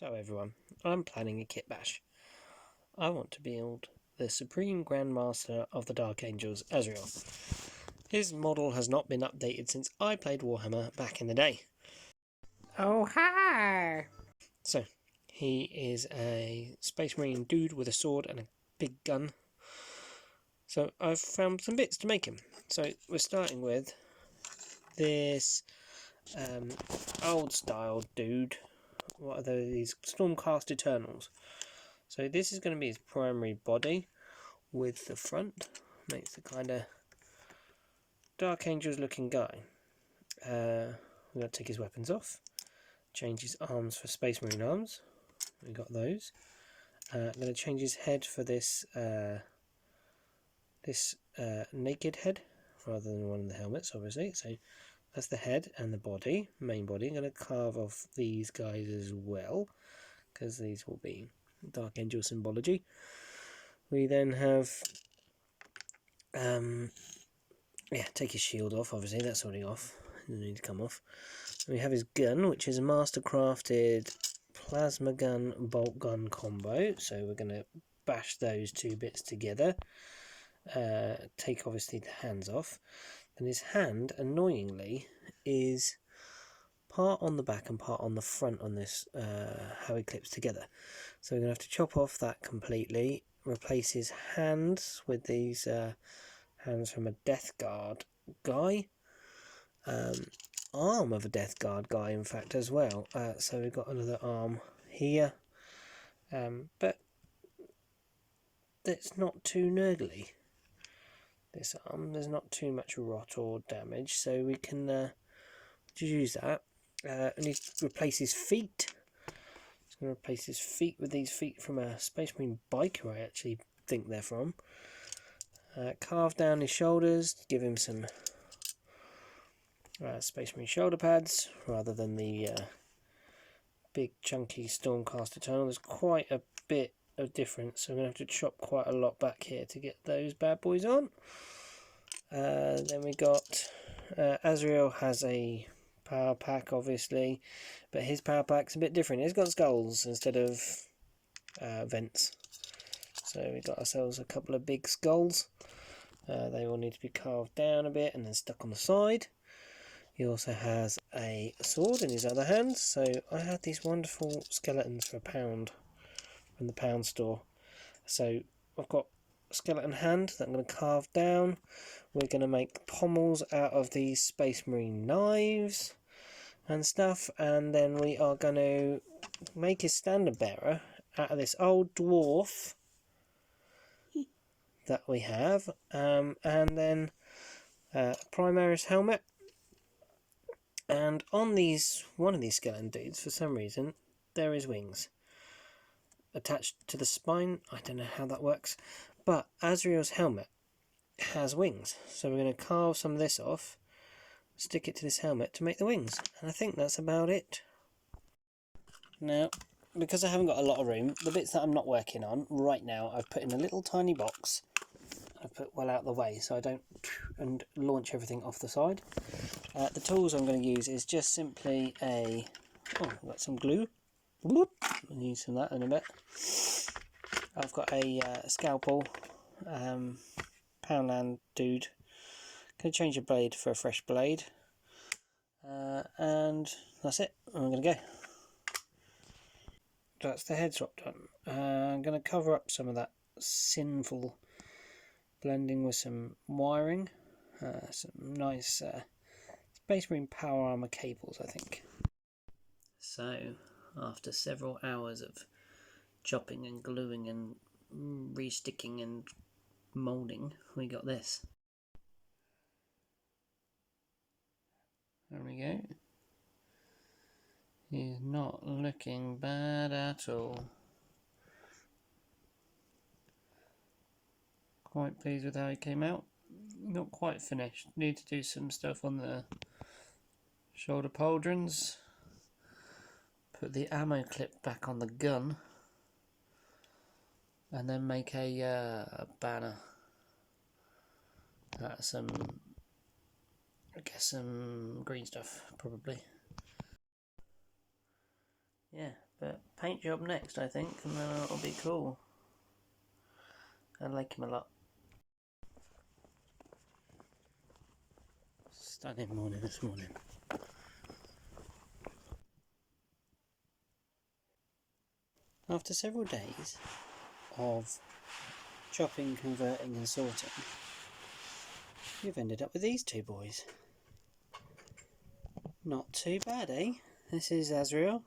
So everyone, I'm planning a kit bash. I want to build the Supreme Grandmaster of the Dark Angels, Azrael. His model has not been updated since I played Warhammer back in the day. Oh, hi! So, he is a Space Marine dude with a sword and a big gun. So I've found some bits to make him. So we're starting with this old style dude. What are these? Stormcast Eternals. So this is going to be his primary body with the front. Makes the kind of Dark Angels looking guy. We're going to take his weapons off. Change his arms for Space Marine arms. We got those. I'm going to change his head for this naked head rather than one of the helmets, obviously. So that's the head and the body, main body. I'm going to carve off these guys as well, because these will be Dark Angel symbology. We then have, take his shield off, obviously, that's already off. Doesn't need to come off. We have his gun, which is a master-crafted plasma gun, bolt gun combo. So we're going to bash those two bits together. Take, obviously, the hands off. And his hand, annoyingly, is part on the back and part on the front on this, how he clips together. So we're going to have to chop off that completely, replace his hands with these hands from a Death Guard guy, arm of a Death Guard guy, in fact, as well. So we've got another arm here, but it's not too nurgly. This arm, there's not too much rot or damage, so we can just use that. I need to replace his feet. I'm going to replace his feet with these feet from a Space Marine biker, I actually think they're from. Carve down his shoulders, give him some Space Marine shoulder pads rather than the big chunky Stormcast Eternal. There's quite a bit of difference, so I'm going to have to chop quite a lot back here to get those bad boys on. Then we got Azrael has a power pack, obviously, but his power pack's a bit different. He's got skulls instead of vents. So we got ourselves a couple of big skulls. They all need to be carved down a bit and then stuck on the side. He also has a sword in his other hand. So I had these wonderful skeletons for £1 from the pound store. So I've got a skeleton hand that I'm going to carve down. We're going to make pommels out of these Space Marine knives and stuff, and then we are going to make his standard bearer out of this old dwarf that we have, and then Primaris helmet. And on one of these skeleton dudes, for some reason, there is wings attached to the spine. I don't know how that works, but Azrael's helmet has wings, so we're going to carve some of this off, stick it to this helmet to make the wings, and I think that's about it. Now, because I haven't got a lot of room, the bits that I'm not working on right now I've put in a little tiny box. I've put well out of the way so I don't and launch everything off the side. The tools I'm going to use is just simply I've got some glue. I'll use some of that in a bit. I've got a scalpel, Poundland dude. Going to change the blade for a fresh blade. And that's it. I'm going to go. That's the head swap done. I'm going to cover up some of that sinful blending with some wiring. Some nice Space Marine power armor cables, I think. So, after several hours of chopping and gluing and resticking and moulding, we got this. There we go. He's not looking bad at all. Quite pleased with how he came out. Not quite finished. Need to do some stuff on the shoulder pauldrons. Put the ammo clip back on the gun. And then make a banner. Some green stuff, probably. Yeah, But paint job next, I think, and then it'll be cool. I like him a lot. Stunning morning this morning. After several days of chopping, converting and sorting, we've ended up with these two boys. Not too bad, eh? This is Azrael,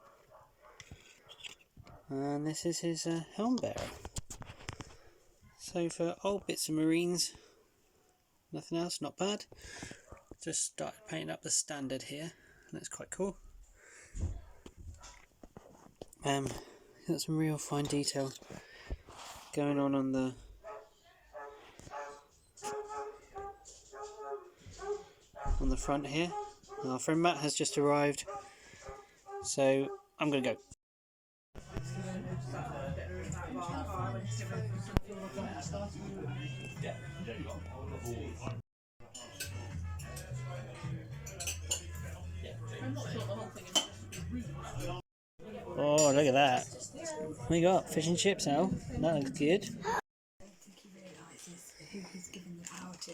and this is his helm bearer. So for old bits of marines, nothing else, not bad. Just started painting up the standard here, and that's quite cool. Got some real fine detail going on the front here. Our friend Matt has just arrived, so I'm gonna go. Oh, look at that. We got fish and chips now. That looks good. I don't think he realises who he's given the power to.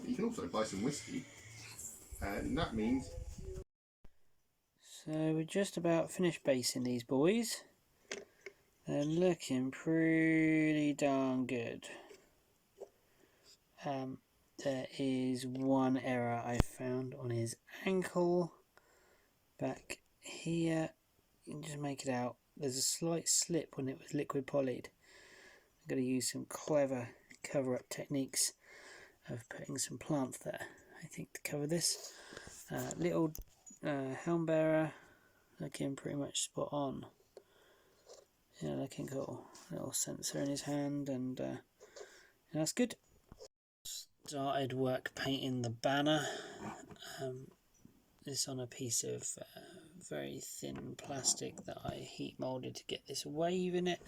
You can also buy some whiskey, and that means... So we're just about finished basing these boys. They're looking pretty darn good. There is one error I found on his ankle back here. You can just make it out. There's a slight slip when it was liquid polyed. I'm going to use some clever cover-up techniques of putting some plants there, I think, to cover this. Little helm bearer looking pretty much spot on. Yeah, looking cool. Little sensor in his hand, and that's good. Started work painting the banner. This on a piece of very thin plastic that I heat molded to get this wave in it.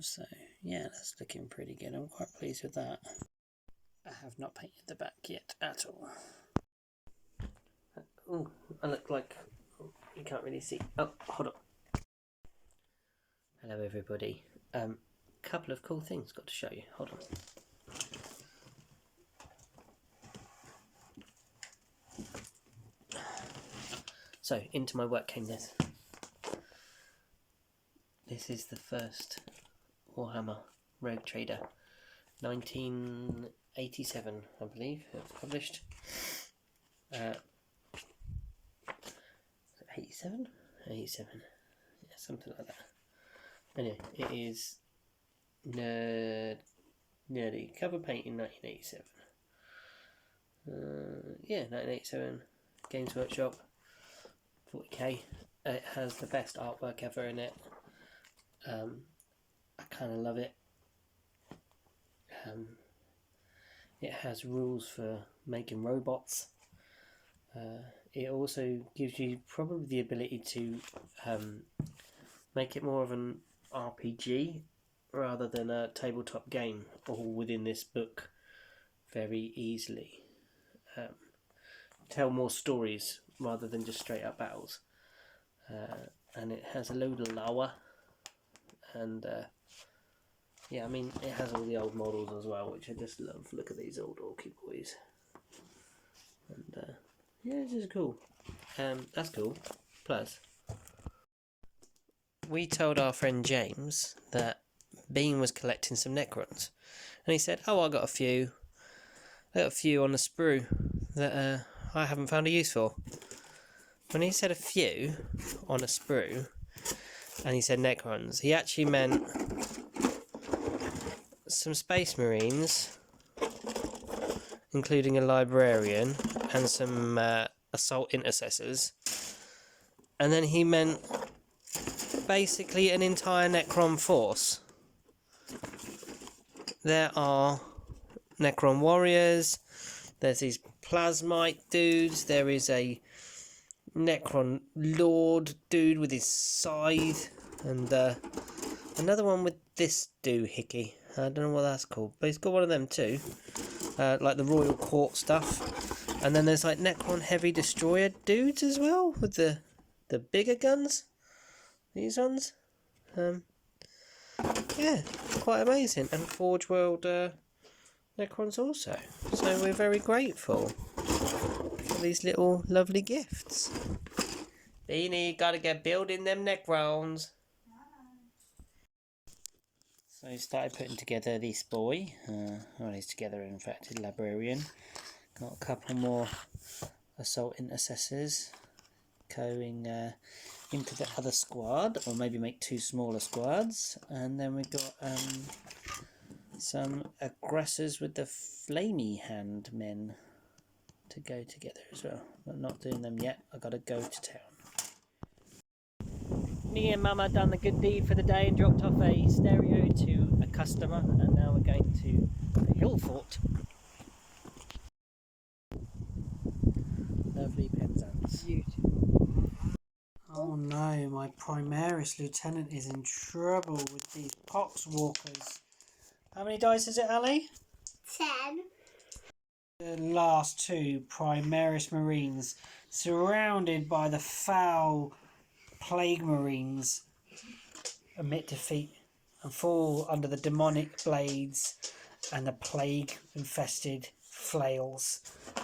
So yeah, that's looking pretty good. I'm quite pleased with that. I have not painted the back yet at all. Oh, I look like you can't really see. Oh, hold on. Hello everybody. Couple of cool things got to show you. Hold on. So, into my work came this. This is the first Warhammer Rogue Trader, 1987, I believe, it was published. 87? 87, yeah, something like that. Anyway, it is nearly cover paint in 1987. Yeah, 1987, Games Workshop. 40k. It has the best artwork ever in it. I kind of love it. It has rules for making robots. It also gives you probably the ability to make it more of an RPG rather than a tabletop game, all within this book very easily. Tell more stories rather than just straight up battles. And it has a load of lore, and yeah, I mean, it has all the old models as well, which I just love. Look at these old orky boys, and yeah, this is cool. That's cool. Plus, we told our friend James that Bean was collecting some Necrons, and he said, "Oh, I got a few on the sprue that I haven't found a use for." When he said a few on a sprue, and he said Necrons, he actually meant some Space Marines, including a Librarian, and some Assault Intercessors. And then he meant basically an entire Necron force. There are Necron Warriors, there's these Plasmite dudes, there is a Necron Lord dude with his scythe, and another one with this doohickey. I don't know what that's called, but he's got one of them too. Like the Royal Court stuff. And then there's like Necron Heavy Destroyer dudes as well with the bigger guns. These ones. Yeah, quite amazing. And Forge World Necrons also. So we're very grateful for these little lovely gifts. Beanie, gotta get building them Necrons. So I started putting together this boy. Well, he's together in fact, a librarian. Got a couple more assault intercessors going into the other squad, or maybe make 2 smaller squads. And then we've got some aggressors with the flamey hand men to go together as well. But not doing them yet. I gotta go to town. Me and Mama done the good deed for the day and dropped off a stereo to a customer, and now we're going to the Hill Fort. Lovely Penzance. Oh no, my Primaris Lieutenant is in trouble with these Poxwalkers. How many dice is it, Ali? 10. The last 2 Primaris Marines, surrounded by the foul Plague Marines, admit defeat and fall under the demonic blades and the plague-infested flails.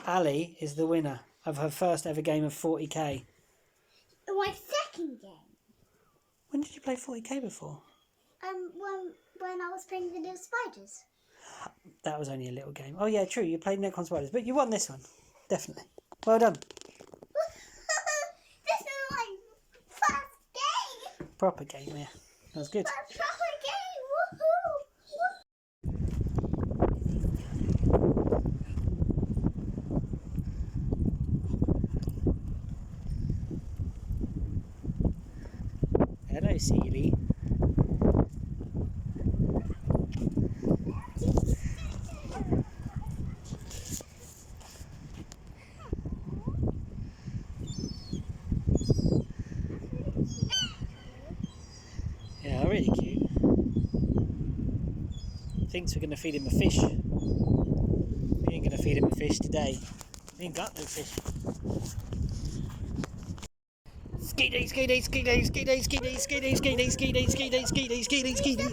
Ali is the winner of her first ever game of 40k. My second game. When did you play 40k before? When I was playing the little spiders. That was only a little game. Oh yeah, true, you played Necron Spiders, but you won this one. Definitely. Well done. This is my first game. Proper game, yeah. That was good. My proper game. Woohoo! Hello, Seely. Yeah, really cute. Thinks we're going to feed him a fish. We ain't going to feed him a fish today. We ain't got no fish. Ski day, ski day, ski day, ski day, ski day, ski day, ski day, ski day, ski day, ski day, ski day, ski day.